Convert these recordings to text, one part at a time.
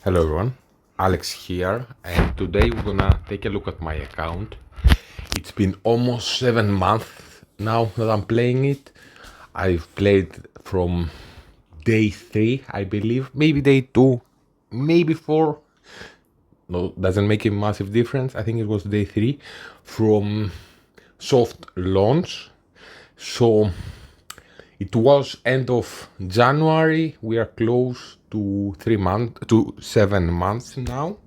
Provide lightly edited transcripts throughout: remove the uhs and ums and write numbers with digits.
Hello everyone, Alex here, and today we're gonna take a look at my account. It's been almost 7 months now that I'm playing it. I've played from day 3, I believe, maybe day 2, maybe 4. No, doesn't make a massive difference. I think it was day 3 from soft launch. So it was end of January. We are close to 3 months, to 7 months now.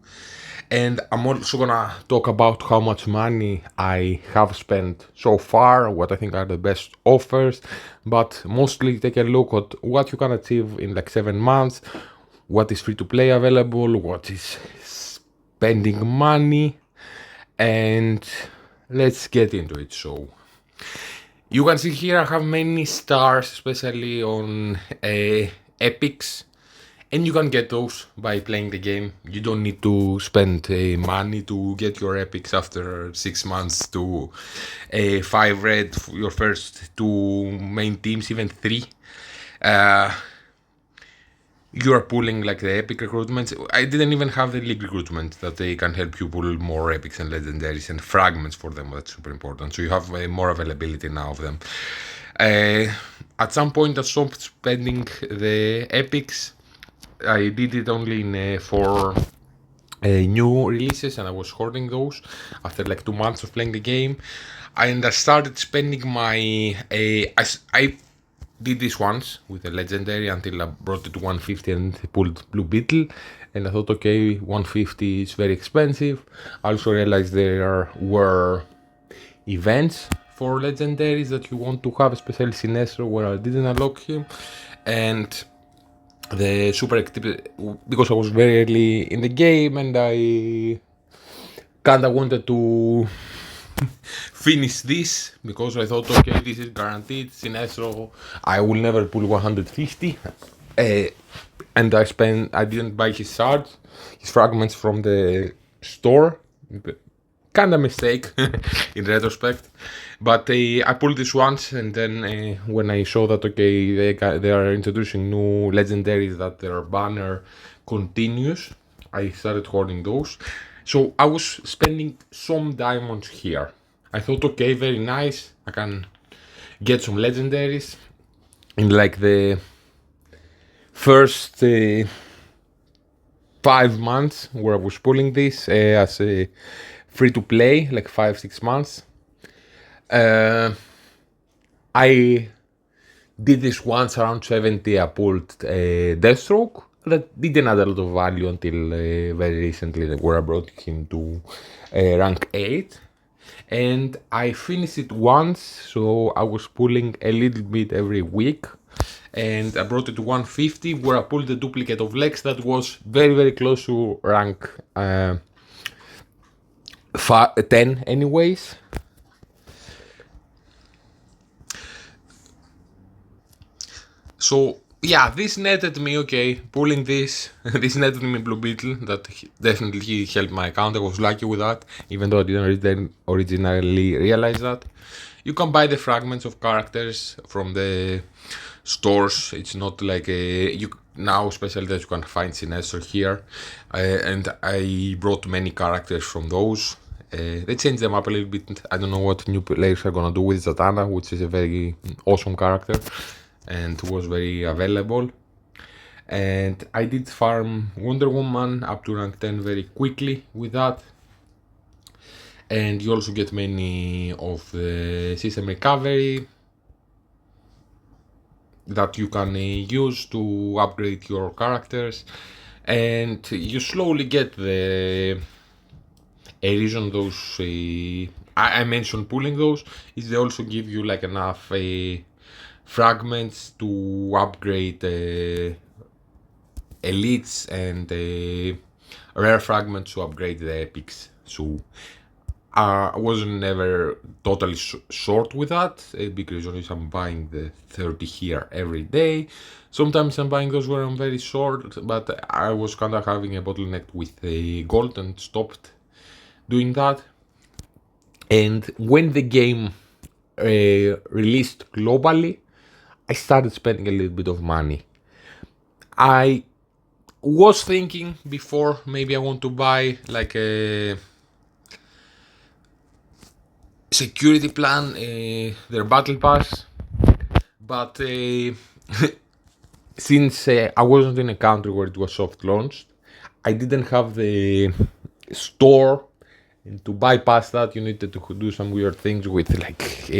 And I'm also gonna talk about how much money I have spent so far, what I think are the best offers, but mostly take a look at what you can achieve in like 7 months, what is free to play available, what is spending money, and let's get into it. So you can see here I have many stars, especially on epics, and you can get those by playing the game. You don't need to spend money to get your epics after 6 months to 5 red, your first 2 main teams, even 3. Uh, you are pulling like the epic recruitments. I didn't even have the league recruitment that they can help you pull more epics and legendaries and fragments for them. That's super important. So you have more availability now of them. At some point I stopped spending the epics. I did it only in for new releases, and I was hoarding those after like 2 months of playing the game. And I started spending my I did this once with a legendary until I brought it to 150 and pulled Blue Beetle, and I thought, okay, 150 is very expensive. I also realized there were events for legendaries that you want to have, especially Sinestro, where I didn't unlock him, and the super active, because I was very early in the game and I kinda wanted to finish this because I thought, okay, this is guaranteed. Sinestro, I will never pull 150. And I didn't buy his shards, his fragments from the store. Kind of mistake in retrospect, but I pulled this once, and then when I saw that okay, they are introducing new legendaries that their banner continues, I started hoarding those. So I was spending some diamonds here. I thought, okay, very nice, I can get some legendaries in like the first 5 months where I was pulling this as a free to play, like 5-6 months. I did this once around 70. I pulled Deathstroke. That didn't add a lot of value until very recently, where I brought him to rank 8. And I finished it once, so I was pulling a little bit every week. And I brought it to 150, where I pulled the duplicate of Lex that was very, very close to rank 10 anyways. So yeah, this netted me, okay, pulling this, this netted me Blue Beetle, that definitely helped my account. I was lucky with that, even though I didn't originally realize that. You can buy the fragments of characters from the stores. It's not like you now, especially that you can find Sinestro here, and I brought many characters from those. They changed them up a little bit. I don't know what new players are gonna do with Zatanna, which is a very awesome character and was very available. And I did farm Wonder Woman up to rank 10 very quickly with that. And you also get many of the system recovery that you can use to upgrade your characters. And you slowly get a reason those I mentioned pulling those is they also give you like enough fragments to upgrade elites and rare fragments to upgrade the epics. So I wasn't never totally short with that. Big reason is I'm buying the 30 here every day. Sometimes I'm buying those where I'm very short, but I was kind of having a bottleneck with the gold and stopped doing that. And when the game released globally, I started spending a little bit of money. I was thinking before maybe I want to buy like a security plan, their battle pass, but since I wasn't in a country where it was soft launched, I didn't have the store. And to bypass that, you needed to do some weird things with like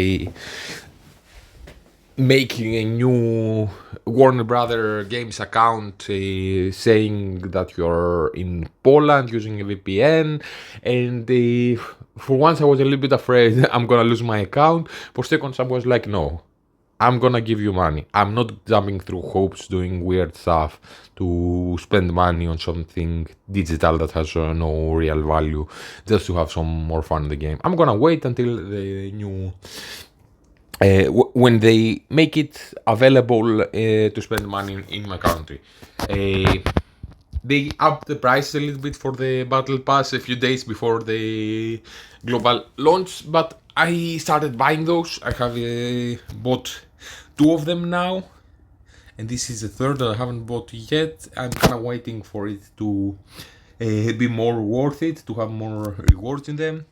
making a new Warner Brother Games account, saying that you're in Poland using a VPN, and for once I was a little bit afraid I'm gonna lose my account. For seconds I was like, no, I'm gonna give you money. I'm not jumping through hoops doing weird stuff to spend money on something digital that has no real value just to have some more fun in the game. I'm gonna wait until the new when they make it available to spend money in my country. They upped the price a little bit for the battle pass a few days before the global launch, but I started buying those. I have bought 2 of them now, and this is the third that I haven't bought yet. I'm kind of waiting for it to be more worth it, to have more rewards in them.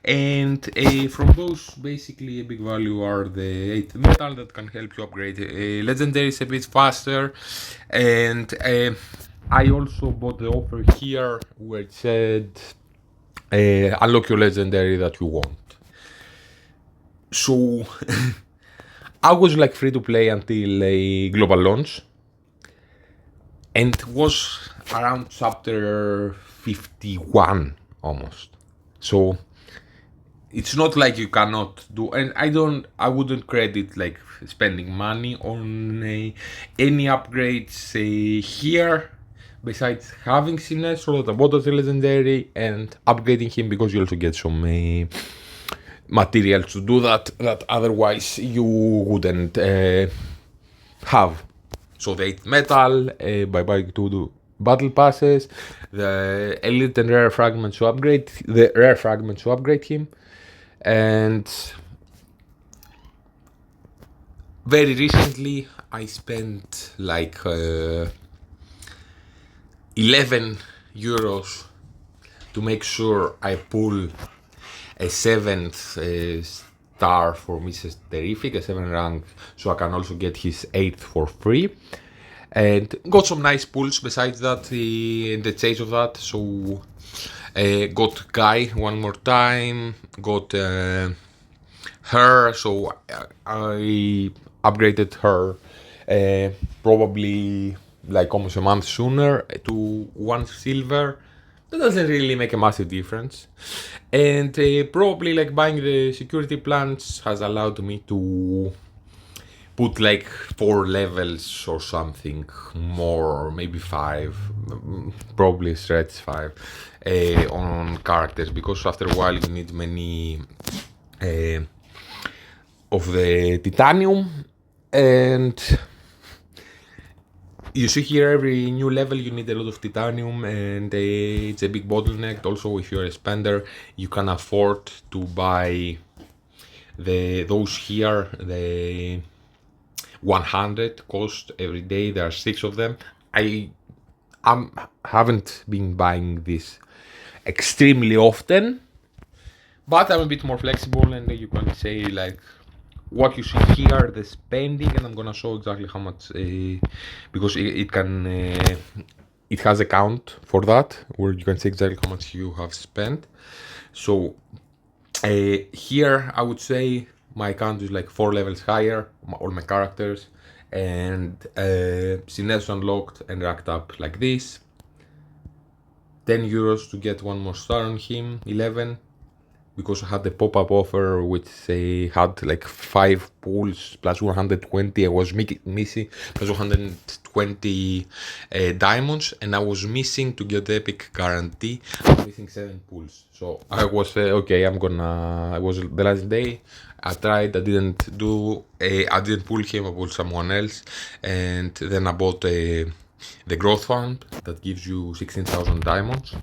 And from those, basically a big value are the 8th metal that can help you upgrade legendaries a bit faster. And I also bought the offer here where it said unlock your legendary that you want. So I was like free to play until a global launch, and it was around chapter 51 almost. So it's not like you cannot do, and I wouldn't credit like spending money on any upgrades here besides having Sinestro that I bought as a legendary and upgrading him, because you also get some materials to do that otherwise you wouldn't have. So the 8th metal by buying 2 battle passes, the elite and rare fragments to upgrade him. And very recently I spent like 11 euros to make sure I pull a 7th star for Mrs. Terrific, a 7 rank, so I can also get his 8th for free. And got some nice pulls besides that in the chase of that. So got Guy one more time, got her, so I upgraded her probably like almost a month sooner to 1 silver. That doesn't really make a massive difference. And probably like buying the security plans has allowed me to put like 4 levels or something more, maybe 5, probably stretch 5 on characters, because after a while you need many of the titanium. And you see here, every new level you need a lot of titanium, and it's a big bottleneck. Also, if you're a spender, you can afford to buy those here, the 100 cost every day. There are 6 of them. I haven't been buying this extremely often, but I'm a bit more flexible, and you can say like what you see here, the spending, and I'm gonna show exactly how much, because it can it has a count for that where you can see exactly how much you have spent. So here I would say my account is like 4 levels higher, all my characters, and Sinestro unlocked and racked up like this. 10 euros to get 1 more star on him, 11, because I had the pop-up offer which had like 5 pulls plus 120. I was missing plus 120 diamonds, and I was missing to get the epic guarantee. I was missing 7 pulls. So I was okay, I was the last day. I tried, I didn't pull him, I pulled someone else, and then I bought the growth fund that gives you 16,000 diamonds.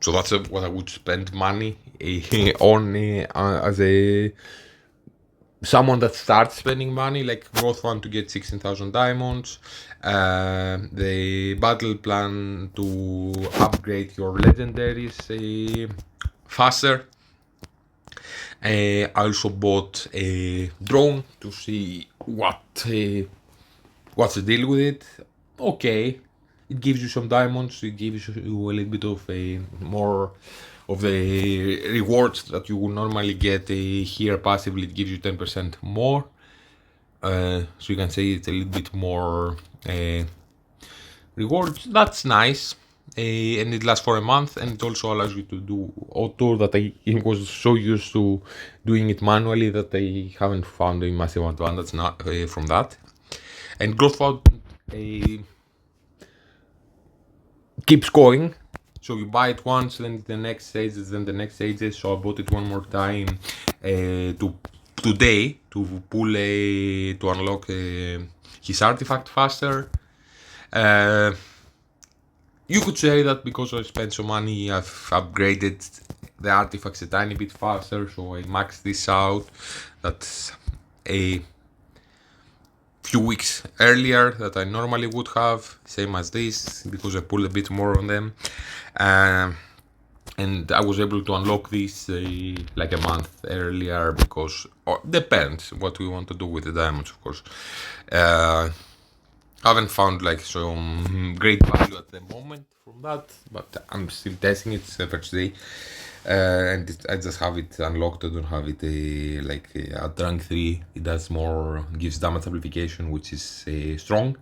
So that's what I would spend money on as a someone that starts spending money, like growth fund to get 16,000 diamonds, the battle plan to upgrade your legendaries faster. I also bought a drone to see what's the deal with it. Okay, it gives you some diamonds. It gives you a little bit of a more of the rewards that you would normally get here passively. It gives you 10% more. So you can say it's a little bit more rewards. That's nice. And it lasts for a month, and it also allows you to do auto that I was so used to doing it manually that I haven't found a massive advantage from that. And growth fund keeps going. So you buy it once, then the next stages, then the next stages. So I bought it one more time today to pull to unlock his artifact faster. You could say that because I spent some money, I've upgraded the artifacts a tiny bit faster, so I maxed this out. That's a few weeks earlier that I normally would have, same as this, because I pulled a bit more on them. And I was able to unlock this like a month earlier because depends what we want to do with the diamonds, of course. I haven't found like some great value at the moment from that, but I'm still testing it. It's the first day. And I just have it unlocked. I don't have it at rank 3. It does more, gives damage amplification, which is strong.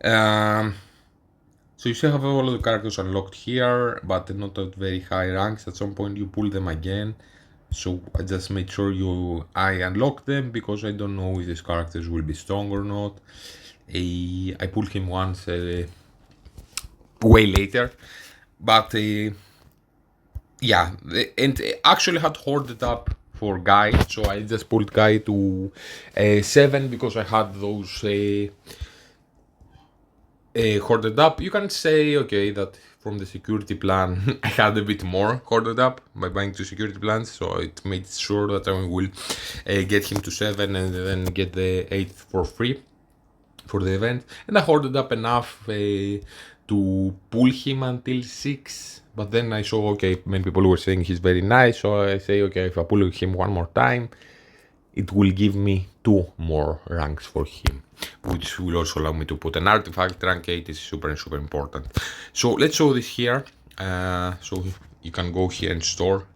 So you still have all of the characters unlocked here, but not at very high ranks. At some point you pull them again. So I just made sure I unlock them because I don't know if these characters will be strong or not. I pulled him once way later, but yeah, and actually had hoarded up for Guy, so I just pulled Guy to 7 because I had those hoarded up. You can say, okay, that from the security plan I had a bit more hoarded up by buying 2 security plans, so it made sure that I will get him to 7 and then get the 8 for free for the event. And I hoarded up enough to pull him until 6, but then I saw, okay, many people were saying he's very nice, so I say, okay, if I pull him one more time, it will give me 2 more ranks for him, which will also allow me to put an artifact. Rank 8 is super important. So let's show this here. So you can go here and store.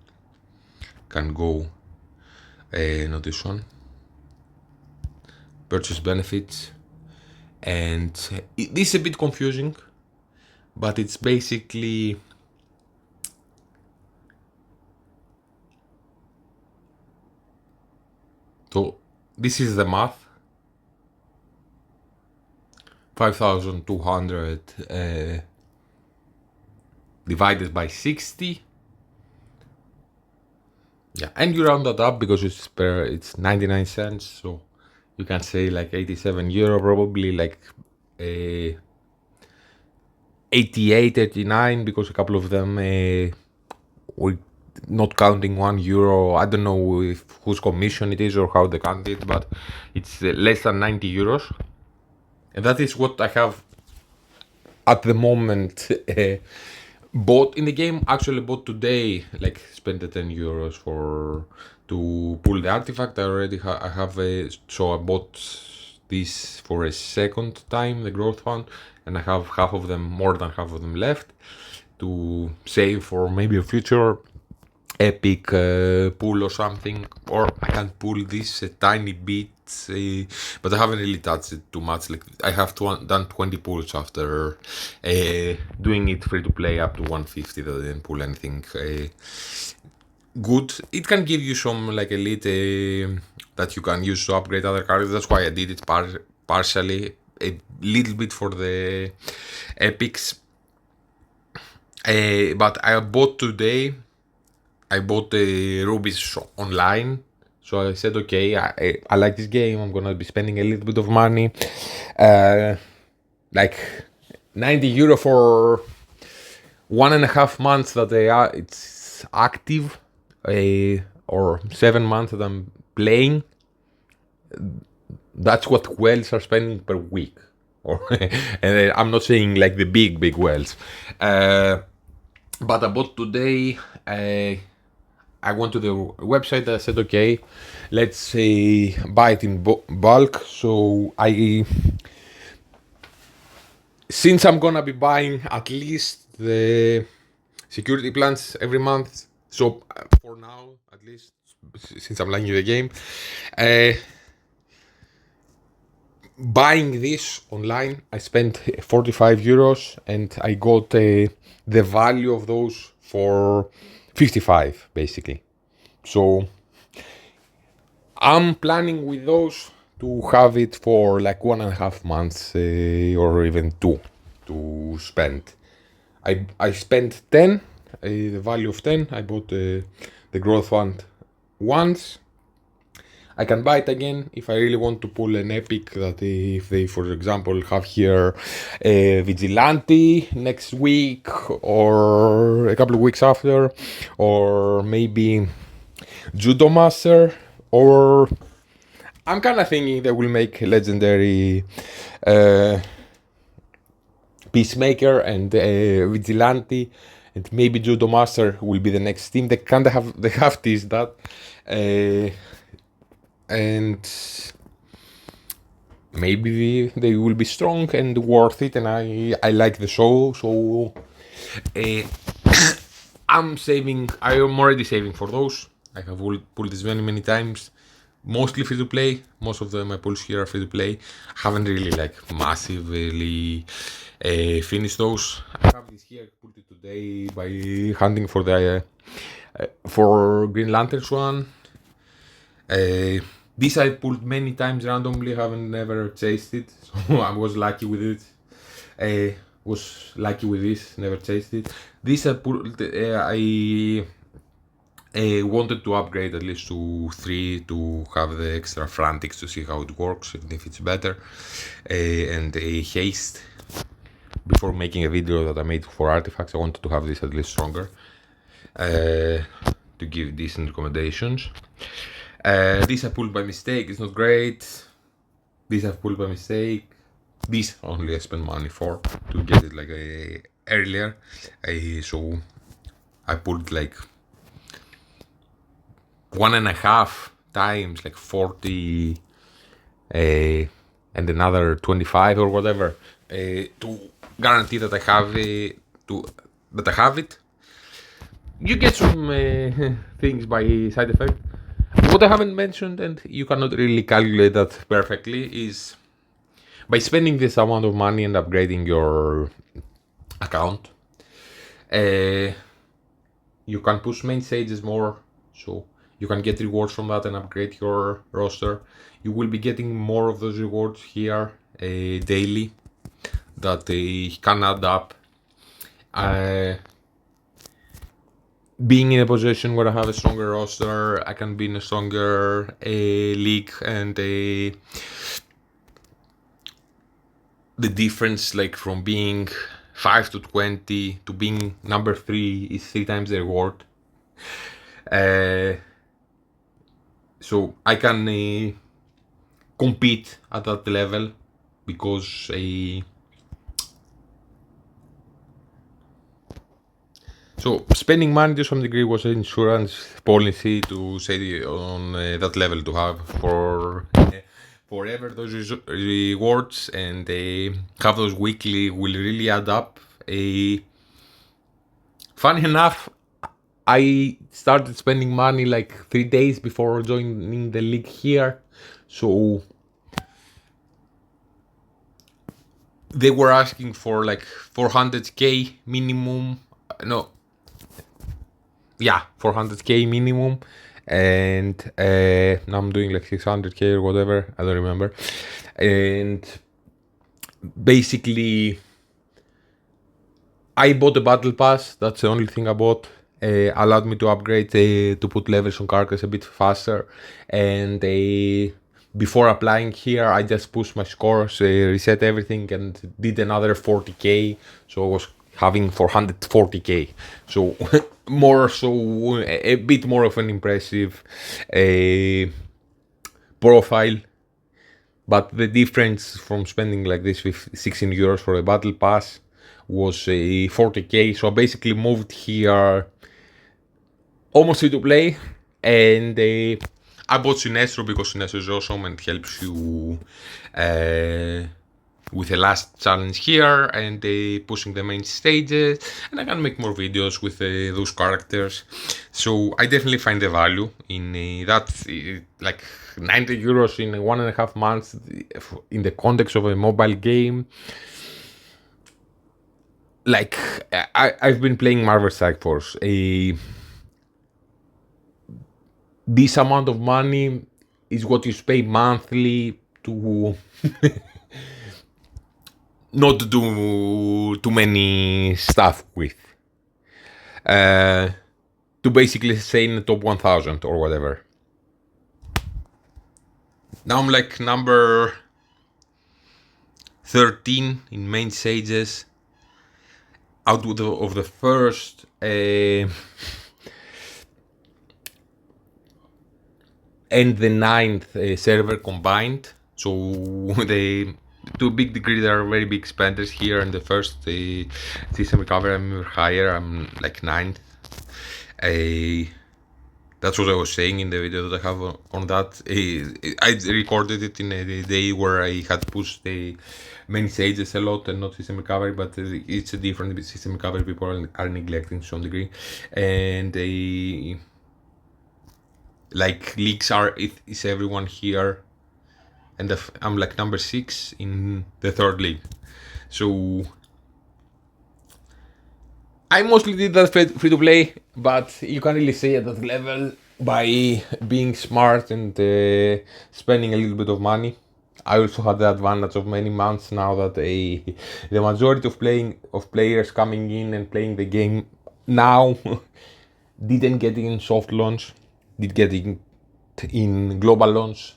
Can go, not this one. Purchase benefits. And this is a bit confusing, but it's basically so this is the math. 5,200 divided by 60. Yeah, and you round that up because it's 99 cents, so you can say like 87 euro, probably like 88, 89, because a couple of them were not counting €1. I don't know whose commission it is or how they count it, but it's less than 90 euros. And that is what I have at the moment bought in the game. Actually bought today, like spent the 10 euros to pull the artifact. I already I have so I bought this for a second time, the growth fund, and I have more than half of them left to save for maybe a future epic pull or something. Or I can pull this a tiny bit, but I haven't really touched it too much. Like I have done 20 pulls after doing it free to play up to 150. That I didn't pull anything good. It can give you some like elite that you can use to upgrade other characters. That's why I did it partially, a little bit for the epics. But I bought today. I bought the Rubies online, so I said, okay, I like this game. I'm gonna be spending a little bit of money, like 90 euro for 1.5 months that it's active, or 7 months that I'm playing. that's what whales are spending per week. Or and I'm not saying like the big whales. But about today, I went to the website. I said, okay, let's say buy it in bulk. So since I'm gonna be buying at least the security plans every month. So for now, at least, since I'm liking the game, buying this online, I spent 45 euros and I got the value of those for 55 basically. So I'm planning with those to have it for like 1.5 months or even 2 to spend. I spent 10, the value of 10. I bought the growth fund once. I can buy it again if I really want to pull an epic that if they, for example, have here Vigilante next week or a couple of weeks after, or maybe Judo Master, or I'm kind of thinking they will make legendary Peacemaker and Vigilante, and maybe Judo Master will be the next team. They kind of have teased that. And maybe they will be strong and worth it, and I like the show, so I'm already saving for those. I have pulled this many times, mostly free to play. Most of my pulls here are free to play. Haven't really like massively finished those. I have this here, pulled it today by hunting for the for Green Lanterns one. This I pulled many times randomly, haven't never chased it, so I was lucky with it. Was lucky with this, never chased it. This I pulled, I wanted to upgrade at least to 3 to have the extra frantics to see how it works, even if it's better. And a haste. Before making a video that I made for artifacts, I wanted to have this at least stronger. To give decent recommendations. This I pulled by mistake, it's not great. This I've pulled by mistake. This only I spent money for to get it like earlier. So I pulled like 1.5 times, like 40 and another 25 or whatever, to guarantee that I have it. You get some things by side effect. What I haven't mentioned, and you cannot really calculate that perfectly, is by spending this amount of money and upgrading your account, you can push main stages more, so you can get rewards from that and upgrade your roster. You will be getting more of those rewards here daily that can add up. Being in a position where I have a stronger roster, I can be in a stronger league, and the difference, like from being 5 to 20 to being number 3, is 3 times the reward. So I can compete at that level because so spending money to some degree was an insurance policy to say on that level to have for forever those rewards, and have those weekly will really add up. Funny enough, I started spending money like 3 days before joining the league here, so they were asking for like 400k minimum. No. Yeah, 400k minimum, and now I'm doing like 600k or whatever, I don't remember. And basically I bought a battle pass, that's the only thing I bought. Allowed me to upgrade to put levels on characters a bit faster, and before applying here I just pushed my scores, reset everything, and did another 40k, so I was having 440k, so a bit more of an impressive profile But the difference from spending like this with 16 euros for a battle pass was a 40k. So I basically moved here almost free to play, and I bought Sinestro because Sinestro is awesome and helps you with the last challenge here and pushing the main stages, and I can make more videos with those characters. So I definitely find the value in that, like 90 euros in 1.5 months in the context of a mobile game. Like I've been playing Marvel Strike Force. This amount of money is what you pay monthly to not do too many stuff with. To basically stay in the top 1000 or whatever. Now I'm like number 13 in main stages out of the first and the 9th server combined. So they, to a big degree, there are very big spenders here. In the first system recovery, I'm higher. I'm like 9th. That's what I was saying in the video that I have on that. I recorded it in a day where I had pushed the main stages a lot and not system recovery, but it's a different system recovery. People are neglecting to some degree, and like leagues are, is everyone here, and I'm like number 6 in the 3rd league. So I mostly did that free to play, but you can't really say at that level by being smart and spending a little bit of money. I also had the advantage of many months now that the majority of players coming in and playing the game now didn't get in soft launch, did get in global launch.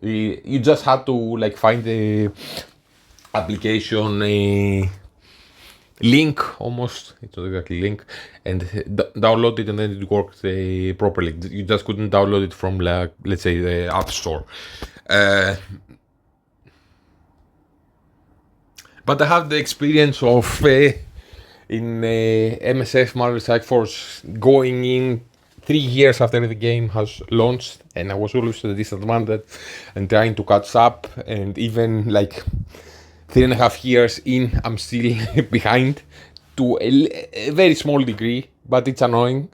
You just had to like find the application link, almost, it's not exactly link, and download it, and then it worked properly. You just couldn't download it from, like, let's say, the App Store. But I have the experience of in MSF Marvel Strike Force going in 3 years after the game has launched, and I was always at a disadvantage and trying to catch up, and even like 3.5 years in, I'm still behind to a very small degree, but it's annoying.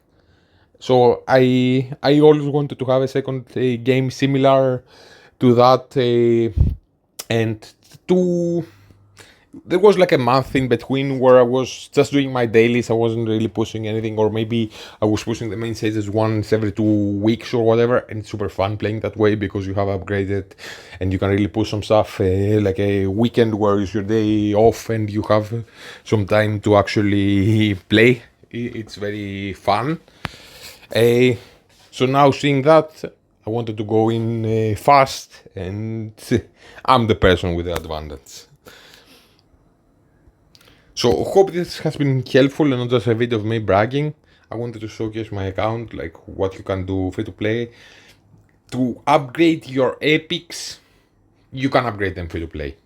So I always wanted to have a second game similar to that, and there was like a month in between where I was just doing my dailies. I wasn't really pushing anything, or maybe I was pushing the main stages once every 2 weeks or whatever, and it's super fun playing that way because you have upgraded and you can really push some stuff, like a weekend where it's your day off and you have some time to actually play. It's very fun. So now seeing that, I wanted to go in fast, and I'm the person with the advantage. So hope this has been helpful and not just a video of me bragging. I wanted to showcase my account, like what you can do free to play. To upgrade your epics, you can upgrade them free to play.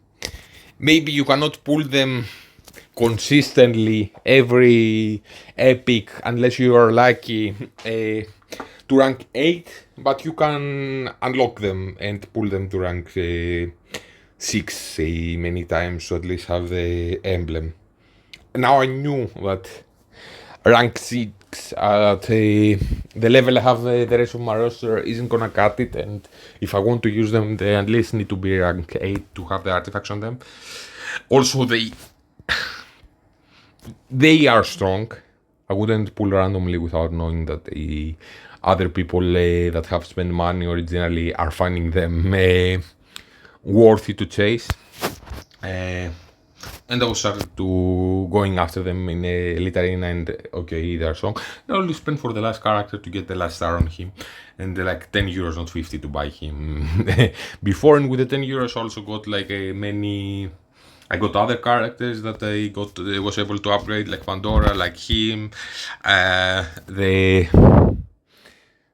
Maybe you cannot pull them consistently every epic unless you are lucky to rank 8, but you can unlock them and pull them to rank 6 many times, so at least have the emblem. Now I knew that rank 6 at the level I have the rest of my roster isn't gonna cut it, and if I want to use them, they at least need to be rank 8 to have the artifacts on them. Also, they are strong. I wouldn't pull randomly without knowing that the other people that have spent money originally are finding them worthy to chase. And I was started to going after them in Elite Arena, and okay, they're strong. I only spent for the last character to get the last star on him, and like 10 euros, not 50, to buy him before. And with the 10 euros, I also got like I got other characters that I was able to upgrade, like Pandora, like him, the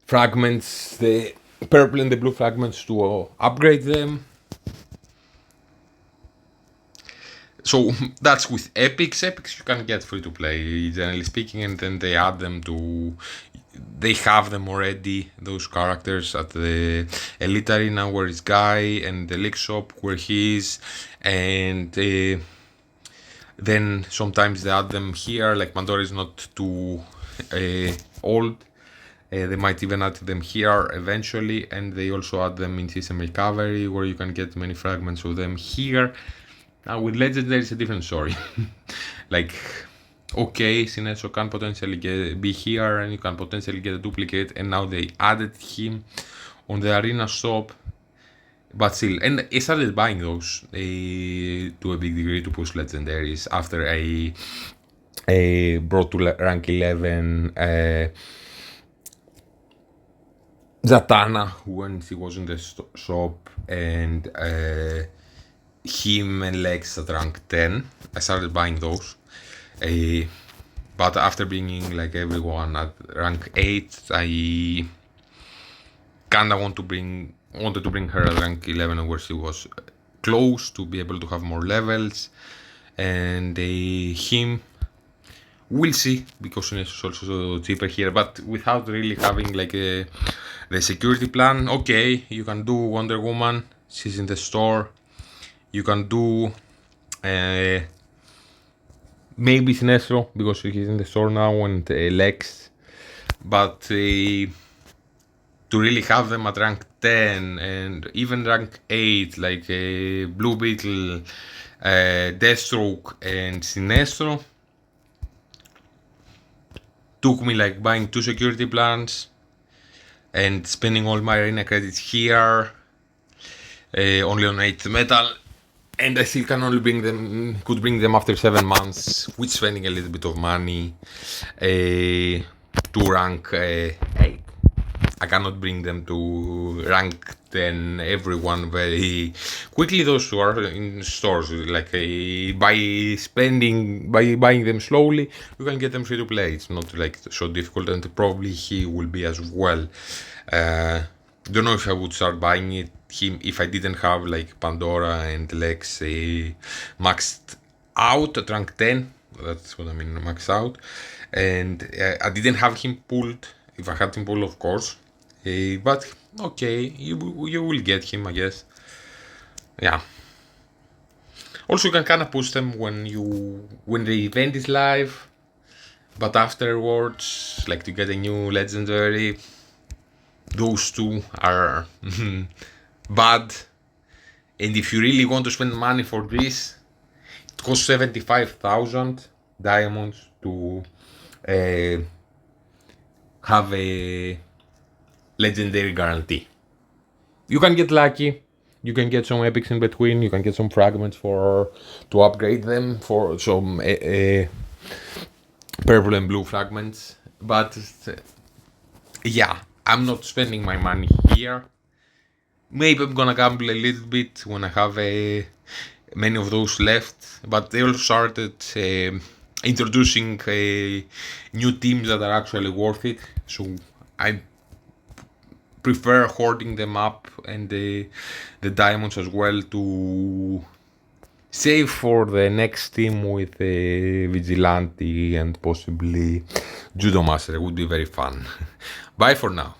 fragments, the purple and the blue fragments to upgrade them. So that's with epics. Epics you can get free to play, generally speaking, and then they add them to. They have them already, those characters, at the Elite Arena where it's Guy, and the League Shop where he is, and then sometimes they add them here. Like Pandora is not too old. They might even add them here eventually, and they also add them in System Recovery where you can get many fragments of them here. Now with Legendary it's a different story. Like, okay, Sinestro can potentially be here and you can potentially get a duplicate, and now they added him on the arena shop. But still, and I started buying those to a big degree to push legendaries after I brought to rank 11 Zatanna when he was in the shop, and him and Lex at rank 10. I started buying those. But after bringing like everyone at rank 8, I kinda wanted to bring her at rank 11 where she was close to be able to have more levels, and him, we'll see, because it's also cheaper here, but without really having like the security plan. Okay, you can do Wonder Woman, she's in the store. You can do maybe Sinestro because he's in the store now, and Lex, but to really have them at rank 10 and even rank 8 like Blue Beetle, Deathstroke and Sinestro took me like buying 2 security plans and spending all my arena credits here, only on 8th metal, and I still can only could bring them after 7 months with spending a little bit of money to rank 8. I cannot bring them to rank 10 everyone very quickly. Those who are in stores, like by buying them slowly, you can get them free to play. It's not like so difficult, and probably he will be as well. Don't know if I would start buying him if I didn't have like Pandora and Lex maxed out at rank 10. That's what I mean, maxed out. And I didn't have him pulled. If I had him pulled, of course. But okay, you will get him, I guess. Yeah. Also, you can kind of push them when the event is live, but afterwards, like to get a new legendary, those two are bad. And if you really want to spend money for this, it costs 75,000 diamonds to have a legendary guarantee. You can get lucky, you can get some epics in between, you can get some fragments to upgrade them for some purple and blue fragments, but yeah, I'm not spending my money here. Maybe I'm gonna gamble a little bit when I have many of those left, but they also started introducing new teams that are actually worth it, so I prefer hoarding them up and the diamonds as well to save for the next team with Vigilante and possibly Judo Master. It would be very fun. Bye for now.